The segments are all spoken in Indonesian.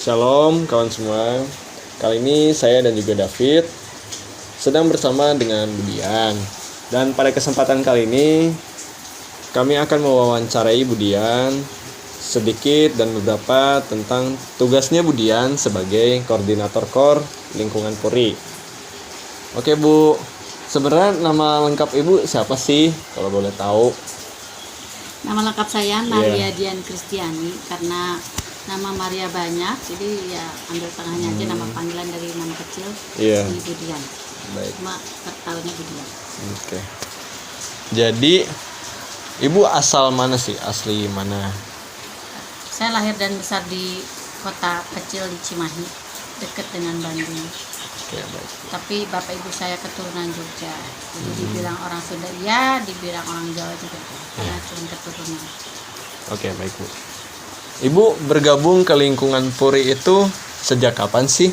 Shalom kawan semua. Kali ini saya dan juga David sedang bersama dengan Budian. Dan pada kesempatan kali ini kami akan mewawancarai Budian sedikit dan beberapa tentang tugasnya Budian sebagai koordinator KOR lingkungan Puri. Oke Bu, sebenarnya nama lengkap Ibu siapa sih kalau boleh tahu? Nama lengkap saya Maria Dian Kristiani, karena nama Maria banyak, jadi ya ambil tengahnya aja nama panggilan dari nama kecil, Ibu Dian. Baik. Cuma tahunya Budian. Oke. Jadi Ibu asal mana sih? Asli mana? Saya lahir dan besar di kota kecil di Cimahi, dekat dengan Bandung. Oke, baik. Tapi bapak ibu saya keturunan Jogja, jadi dibilang orang Sunda ya, dibilang orang Jawa juga, karena cuma keturunan. Oke, baik Bu. Ibu bergabung ke lingkungan Puri itu sejak kapan sih?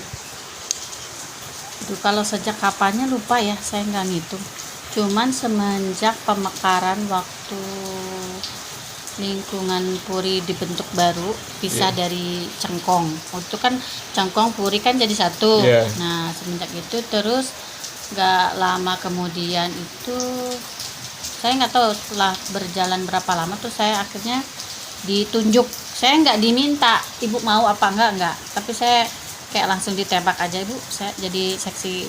Kalau sejak kapannya lupa ya, saya nggak ngitung. Cuman semenjak pemekaran waktu lingkungan Puri dibentuk baru, pisah dari Cengkong. Waktu kan Cengkong Puri kan jadi satu. Nah semenjak itu terus nggak lama kemudian itu saya nggak tahu, setelah berjalan berapa lama tuh saya akhirnya ditunjuk. Saya nggak diminta ibu mau apa enggak, tapi saya kayak langsung ditembak aja, ibu saya jadi seksi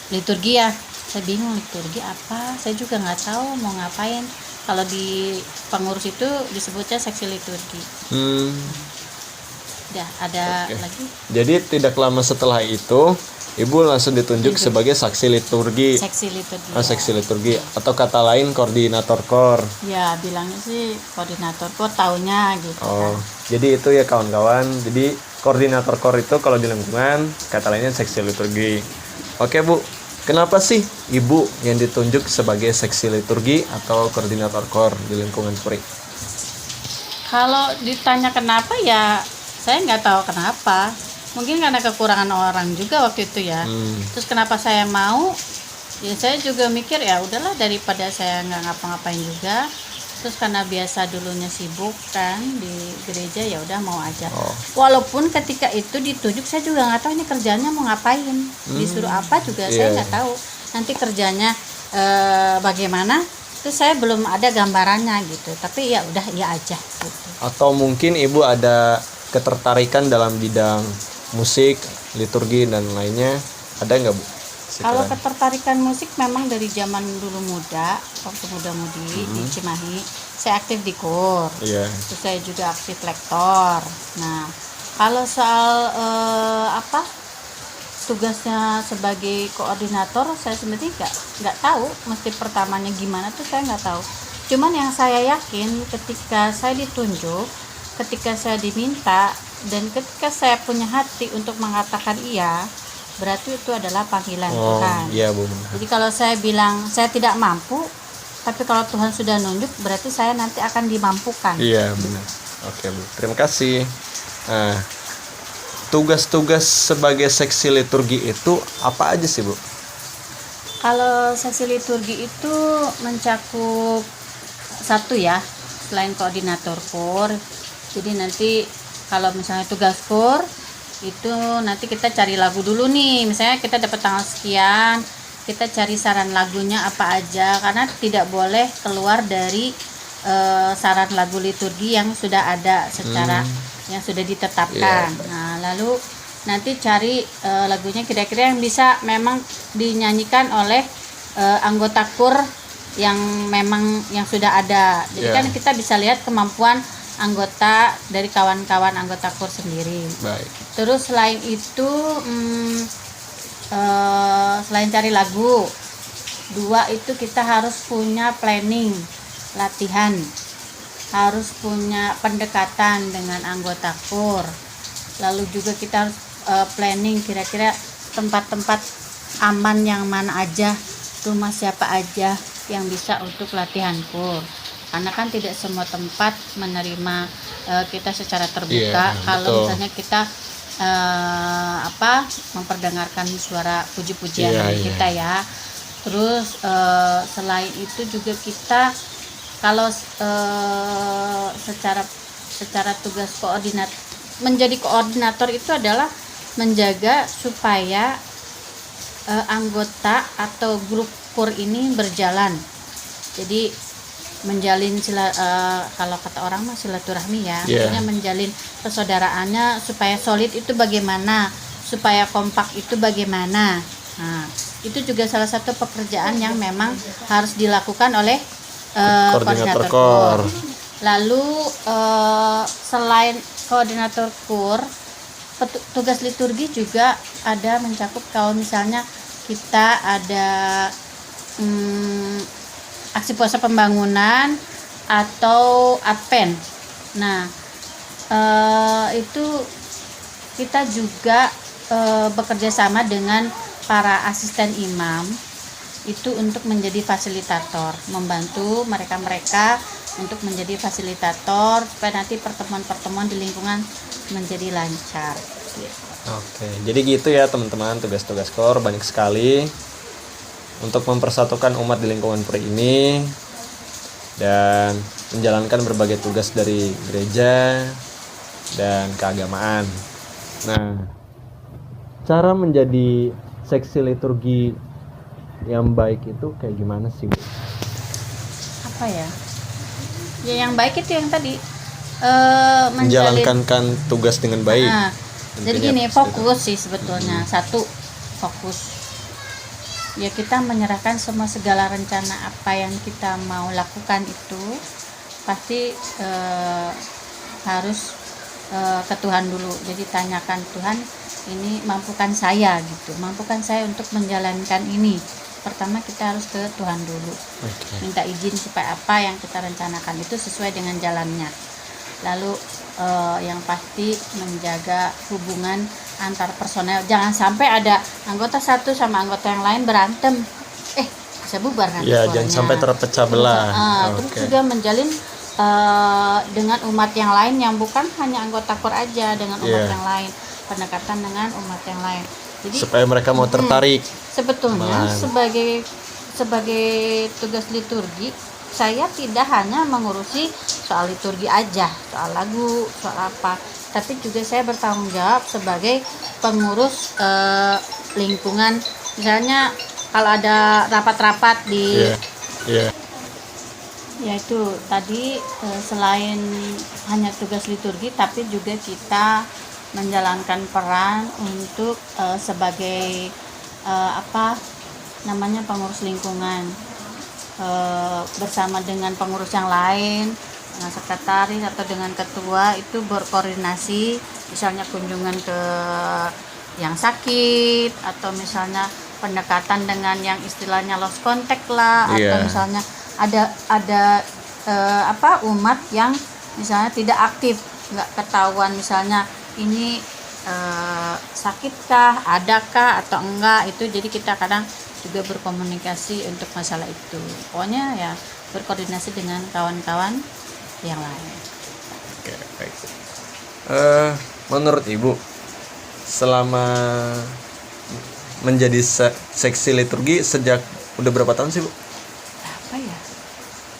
liturgi ya. Saya bingung liturgi apa, saya juga nggak tahu mau ngapain. Kalau di pengurus itu disebutnya seksi liturgi. Udah ada lagi. Jadi tidak lama setelah itu Ibu langsung ditunjuk sebagai saksi liturgi. Seksi liturgi. Seksi liturgi atau kata lain koordinator KOR. Ya bilangnya sih koordinator KOR, taunya gitu. Jadi itu ya kawan-kawan. Jadi koordinator KOR itu kalau di lingkungan kata lainnya seksi liturgi. Oke Bu, kenapa sih Ibu yang ditunjuk sebagai seksi liturgi atau koordinator KOR di lingkungan Puri? Kalau ditanya kenapa ya saya nggak tahu kenapa. Mungkin karena kekurangan orang juga waktu itu ya. Terus kenapa saya mau? Ya saya juga mikir ya udahlah, daripada saya nggak ngapa-ngapain juga. Terus karena biasa dulunya sibuk kan di gereja, ya udah mau aja. Walaupun ketika itu ditunjuk saya juga nggak tahu ini kerjanya mau ngapain, disuruh apa juga saya nggak tahu. Nanti kerjanya bagaimana? Terus saya belum ada gambarannya gitu. Tapi ya udah ya aja gitu. Atau mungkin Ibu ada ketertarikan dalam bidang musik, liturgi dan lainnya, ada nggak Bu? Kalau ketertarikan musik memang dari zaman dulu muda, waktu muda-mudi di Cimahi, saya aktif di KOR. Terus saya juga aktif lektor. Nah, kalau soal tugasnya sebagai koordinator, saya sebenarnya nggak tahu. Mesti pertamanya gimana tuh saya nggak tahu. Cuman yang saya yakin ketika saya ditunjuk, ketika saya diminta, dan ketika saya punya hati untuk mengatakan iya, berarti itu adalah panggilan Tuhan. Iya Bu. Jadi kalau saya bilang saya tidak mampu, tapi kalau Tuhan sudah nunjuk, berarti saya nanti akan dimampukan. Iya benar. Oke Bu, terima kasih. Nah, tugas-tugas sebagai seksi liturgi itu apa aja sih Bu? Kalau seksi liturgi itu mencakup satu ya, selain koordinator KOR. Jadi nanti kalau misalnya tugas KOR itu nanti kita cari lagu dulu nih. Misalnya kita dapat tanggal sekian, kita cari saran lagunya apa aja, karena tidak boleh keluar dari saran lagu liturgi yang sudah ada secara yang sudah ditetapkan. Nah, lalu nanti cari lagunya kira-kira yang bisa memang dinyanyikan oleh anggota KOR yang memang yang sudah ada. Jadi kan kita bisa lihat kemampuan anggota dari kawan-kawan anggota KOR sendiri. Baik. Terus selain itu selain cari lagu, dua itu kita harus punya planning latihan, harus punya pendekatan dengan anggota KOR. Lalu juga kita harus planning kira-kira tempat-tempat aman yang mana aja, rumah siapa aja yang bisa untuk latihan KOR. Karena kan tidak semua tempat menerima kita secara terbuka. Kalau misalnya kita memperdengarkan suara puji-pujian kita ya. Terus selain itu juga kita kalau secara tugas menjadi koordinator itu adalah menjaga supaya anggota atau grup kur ini berjalan. Jadi menjalin kalau kata orang mah silaturahmi ya, maksudnya menjalin persaudaraannya supaya solid itu bagaimana, supaya kompak itu bagaimana. Nah, itu juga salah satu pekerjaan yang memang harus dilakukan oleh koordinator kur. Lalu selain koordinator kur, tugas liturgi juga ada mencakup kalau misalnya kita ada aksi puasa pembangunan atau Advent. Nah, itu kita juga bekerja sama dengan para asisten imam itu untuk menjadi fasilitator, membantu mereka untuk menjadi fasilitator supaya nanti pertemuan-pertemuan di lingkungan menjadi lancar. Oke, jadi gitu ya teman-teman, tugas-tugas KOR banyak sekali untuk mempersatukan umat di lingkungan puri ini dan menjalankan berbagai tugas dari gereja dan keagamaan. Nah, cara menjadi seksi liturgi yang baik itu kayak gimana sih, Bu? Apa ya? Ya yang baik itu yang tadi menjalankan tugas dengan baik. Nah, jadi gini, fokus sih sebetulnya. Satu, fokus. Ya kita menyerahkan semua segala rencana apa yang kita mau lakukan itu pasti harus ke Tuhan dulu. Jadi tanyakan, Tuhan, ini mampukan saya gitu, mampukan saya untuk menjalankan ini. Pertama kita harus ke Tuhan dulu, minta izin supaya apa yang kita rencanakan itu sesuai dengan jalannya. Lalu yang pasti menjaga hubungan antar personel, jangan sampai ada anggota satu sama anggota yang lain berantem, bisa bubar nanti. Ya, jangan sampai terpecah belah. Terus juga menjalin dengan umat yang lain yang bukan hanya anggota KOR aja, dengan umat yang lain, pendekatan dengan umat yang lain. Jadi supaya mereka mau tertarik. Sebetulnya sebagai tugas liturgi, saya tidak hanya mengurusi soal liturgi aja, soal lagu, soal apa, tapi juga saya bertanggung jawab sebagai pengurus lingkungan. Misalnya kalau ada rapat-rapat di yaitu tadi selain hanya tugas liturgi, tapi juga kita menjalankan peran untuk sebagai pengurus lingkungan, bersama dengan pengurus yang lain, dengan sekretaris atau dengan ketua itu berkoordinasi, misalnya kunjungan ke yang sakit atau misalnya pendekatan dengan yang istilahnya lost contact lah, atau misalnya ada umat yang misalnya tidak aktif, nggak ketahuan misalnya ini sakitkah, adakah atau enggak, itu jadi kita kadang juga berkomunikasi untuk masalah itu. Pokoknya ya berkoordinasi dengan kawan-kawan yang lain. Oke, baik. Menurut Ibu, selama menjadi seksi liturgi sejak udah berapa tahun sih, Bu? Apa ya?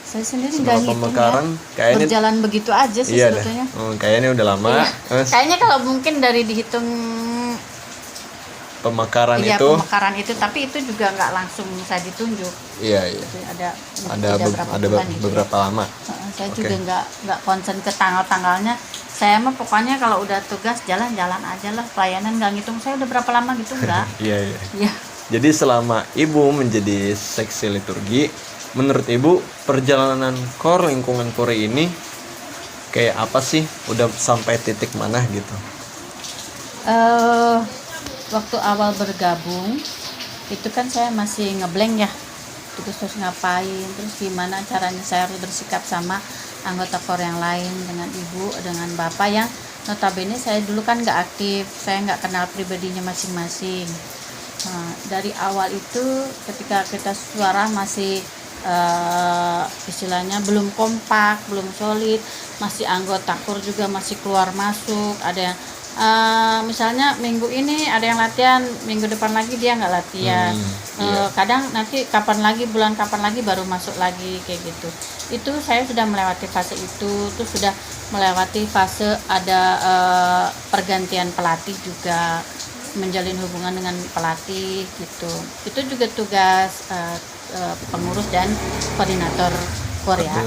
Saya sendiri nggak ngitung ya. Berjalan begitu aja sih sebetulnya. Kayaknya udah lama. Kayaknya kalau mungkin dari dihitung pemekaran itu, tapi itu juga nggak langsung saya ditunjuk. Iya. Ada beberapa lama. Saya juga nggak konsen ke tanggal-tanggalnya. Saya mah pokoknya kalau udah tugas jalan-jalan aja lah, pelayanan nggak ngitung saya udah berapa lama gitu enggak. Iya. Jadi selama Ibu menjadi seksi liturgi, menurut Ibu perjalanan KOR lingkungan Puri ini kayak apa sih? Udah sampai titik mana gitu? Waktu awal bergabung itu kan saya masih ngeblank ya, terus ngapain, terus gimana caranya saya harus bersikap sama anggota KOR yang lain, dengan ibu, dengan bapak yang notabene saya dulu kan nggak aktif, saya nggak kenal pribadinya masing-masing. Nah, dari awal itu ketika kita suara masih istilahnya belum kompak, belum solid, masih anggota KOR juga masih keluar masuk, ada yang misalnya minggu ini ada yang latihan, minggu depan lagi dia nggak latihan. Iya. Kadang nanti bulan kapan lagi baru masuk lagi kayak gitu. Itu saya sudah melewati fase itu, tuh sudah melewati fase ada pergantian pelatih juga, menjalin hubungan dengan pelatih gitu. Itu juga tugas pengurus dan koordinator Korea.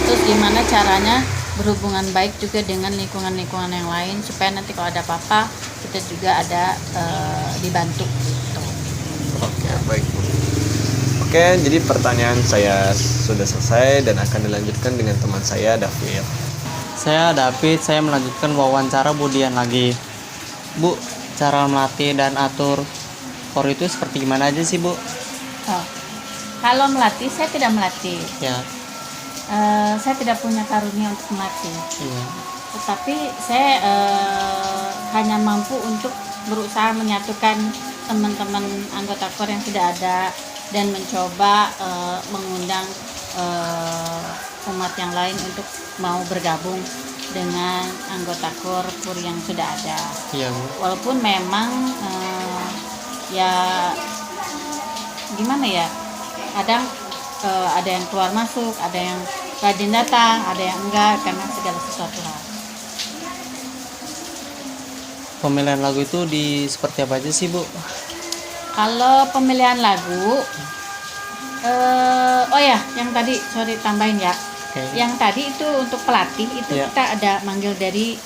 Terus gimana caranya berhubungan baik juga dengan lingkungan-lingkungan yang lain supaya nanti kalau ada apa-apa kita juga ada dibantu gitu. Oke, baik Bu. Oke, jadi pertanyaan saya sudah selesai dan akan dilanjutkan dengan teman saya, David. Saya David, saya melanjutkan wawancara Budian lagi. Bu, cara melatih dan atur core itu seperti gimana aja sih Bu? Kalau melatih, saya tidak melatih. Ya. Saya tidak punya karunia untuk melatih. Iya. Tetapi saya hanya mampu untuk berusaha menyatukan teman-teman anggota core yang sudah ada dan mencoba mengundang umat yang lain untuk mau bergabung dengan anggota core yang sudah ada. Iya Bu. Walaupun memang ya gimana ya, kadang ada yang keluar masuk, ada yang rajin datang, ada yang enggak karena segala sesuatu hal. Pemilihan lagu itu seperti apa aja sih Bu? Kalau pemilihan lagu, oh ya, yang tadi sorry tambahin ya. Oke. Yang tadi itu untuk pelatih itu Iya. kita ada manggil dari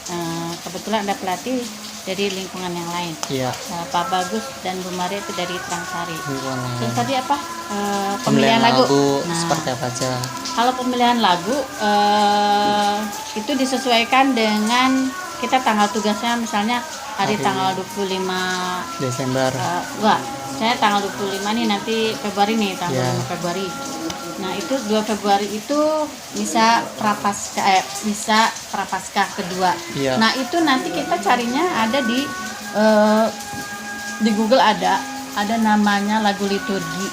kebetulan ada pelatih dari lingkungan yang lain. Iya. Pak Bagus dan Bu Maria itu dari Trangsari. Lingkungan Terus lain. tadi apa? Pemilihan lagu Nah, seperti apa aja? kalau pemilihan lagu itu disesuaikan dengan kita tanggal tugasnya, misalnya hari Hari tanggal 25 Desember. enggak, saya tanggal 25 nih, nanti Februari nih, tanggal Ya. 5 Februari. Nah, itu 2 Februari itu bisa prapaskah kedua. Iya. Nah, itu nanti kita carinya ada di Google ada namanya lagu liturgi.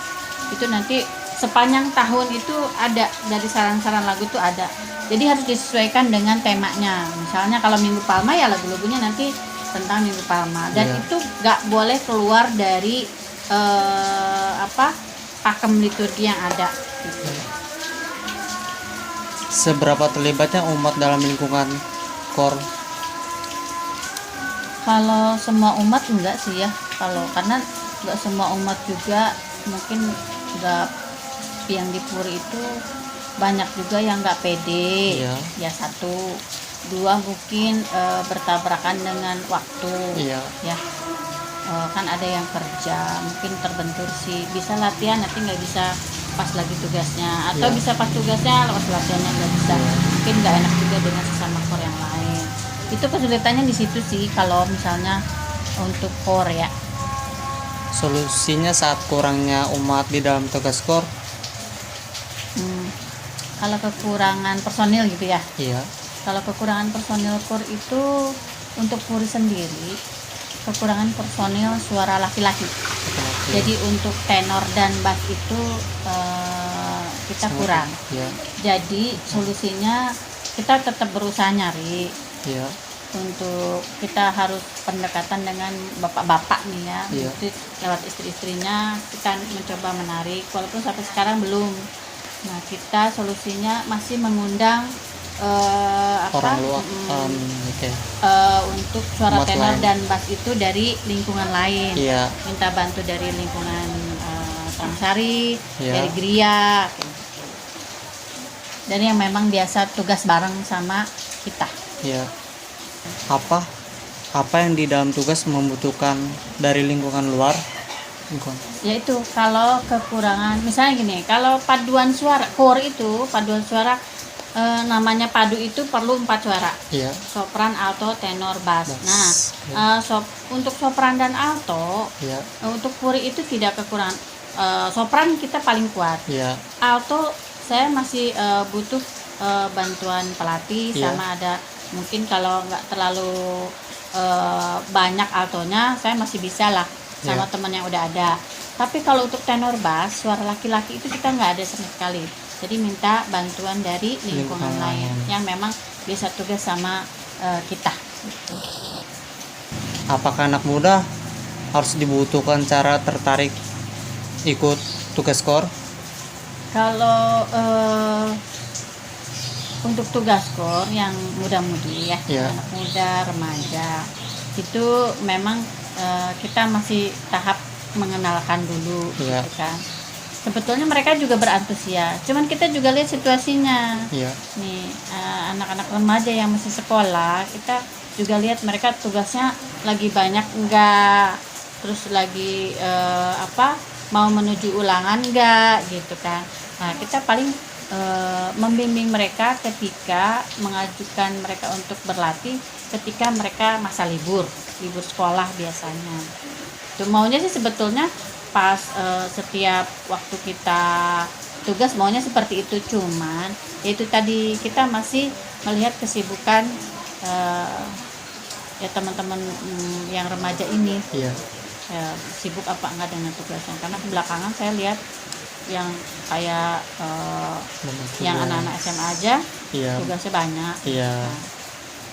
Itu nanti sepanjang tahun itu ada dari saran-saran lagu itu ada. Jadi harus disesuaikan dengan temanya. Misalnya kalau Minggu Palma ya lagu-lagunya nanti tentang Minggu Palma, dan Iya. itu nggak boleh keluar dari pakem liturgi yang ada gitu. Seberapa terlibatnya umat dalam lingkungan core? Kalau semua umat enggak sih ya, karena nggak semua umat juga, mungkin nggak, yang di Puri itu banyak juga yang nggak pede. Iya. Ya, satu, dua mungkin bertabrakan dengan waktu. Iya. Ya, kan ada yang kerja mungkin terbentur sih, bisa latihan nanti nggak bisa pas lagi tugasnya, atau Iya. bisa pas tugasnya pas latihannya nggak bisa. Mungkin nggak enak juga dengan sesama core yang lain. Itu kesulitannya di situ sih kalau misalnya untuk core ya. Solusinya saat kurangnya umat di dalam tugas core? Kalau kekurangan personil gitu ya. Iya. Kalau kekurangan personil core itu untuk Puri sendiri, kekurangan personil suara laki-laki. Jadi untuk tenor dan bass itu kita kurang. Iya. Jadi solusinya kita tetap berusaha nyari. Iya. Untuk kita harus pendekatan dengan bapak-bapak nih ya. Iya. Itu lewat istri-istrinya kita mencoba menarik, walaupun sampai sekarang belum. Nah, kita solusinya masih mengundang Orang luar. Oke. untuk suara Umat tenor lain. dan bass itu dari lingkungan lain. Iya. Minta bantu dari lingkungan Trangsari, Iya. dari Gria, dan yang memang biasa tugas bareng sama kita. Iya. Apa yang di dalam tugas membutuhkan dari lingkungan luar? Yaitu kalau kekurangan, misalnya gini, kalau paduan suara core itu paduan suara, namanya padu itu perlu 4 suara, Iya. sopran, alto, tenor, bass. Bass. Nah, untuk sopran dan alto, Iya. untuk Puri itu tidak kekurangan. Sopran kita paling kuat. Iya. Alto saya masih butuh bantuan pelatih. Iya. Sama ada mungkin kalau nggak terlalu banyak altonya, saya masih bisa lah sama Iya. teman yang udah ada. Tapi kalau untuk tenor bass, suara laki-laki itu kita nggak ada sama sekali. Jadi minta bantuan dari lingkungan Lingkungan lain lain. yang memang bisa tugas sama kita Apakah anak muda harus dibutuhkan cara tertarik ikut tugas KOR? Kalau untuk tugas KOR yang muda-mudi ya, Iya. anak muda, remaja, itu memang kita masih tahap mengenalkan dulu, Iya. gitu kan. Sebetulnya mereka juga berantusias, cuman kita juga lihat situasinya. Iya. Nih anak-anak remaja yang masih sekolah, kita juga lihat mereka tugasnya lagi banyak enggak, terus lagi mau menuju ulangan enggak gitu kan. Nah kita paling membimbing mereka ketika mengajukan mereka untuk berlatih ketika mereka masa libur sekolah biasanya. Itu maunya sih sebetulnya pas setiap waktu kita tugas maunya seperti itu, cuman itu tadi kita masih melihat kesibukan ya teman-teman yang remaja ini. Iya. Sibuk apa enggak dengan tugasnya, karena belakangan saya lihat yang kayak yang anak-anak SMA aja Iya. tugasnya banyak. Iya. Nah,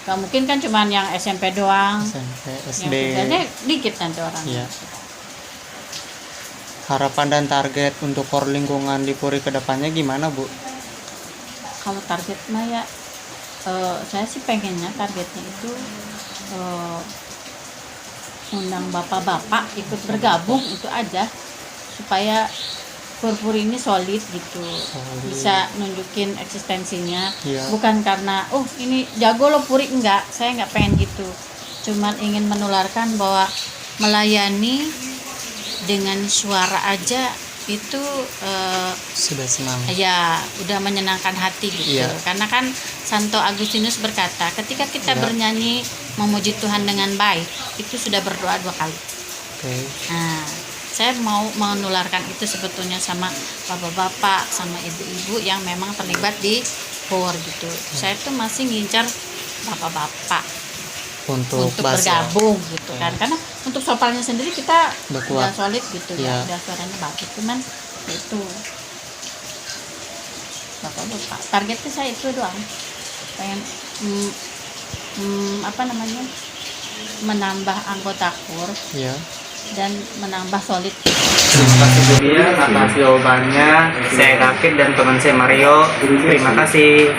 gak mungkin kan cuman yang SMP doang, SMP, yang SD. tugasnya dikit nanti orang. Iya. Harapan dan target untuk KOR lingkungan di Puri kedepannya gimana, Bu? Kalau target mah ya saya sih pengennya targetnya itu undang bapak-bapak ikut bergabung, itu aja, supaya Puri ini solid gitu, bisa nunjukin eksistensinya. Iya. Bukan karena ini jago lo Puri, enggak, saya nggak pengen gitu, cuman ingin menularkan bahwa melayani dengan suara aja itu Sudah senang. ya udah menyenangkan hati gitu. Iya. Karena kan Santo Agustinus berkata, ketika kita Iya. bernyanyi memuji Tuhan dengan baik, itu sudah berdoa 2 kali. Oke. Nah, saya mau menularkan itu sebetulnya sama bapak-bapak, sama ibu-ibu yang memang terlibat di KOR gitu. Saya tuh masih ngincar bapak-bapak Untuk bahas. bergabung gitu kan, karena untuk sopannya sendiri kita Udah kuat. udah solid gitu Iya. ya, udah suaranya bagus, cuman itu bapak-bapak targetnya saya itu doang, pengen menambah anggota KOR Iya. dan menambah solid. Terima kasih Bu Dian atas jawabannya. Saya David dan teman saya Mario. Terima kasih.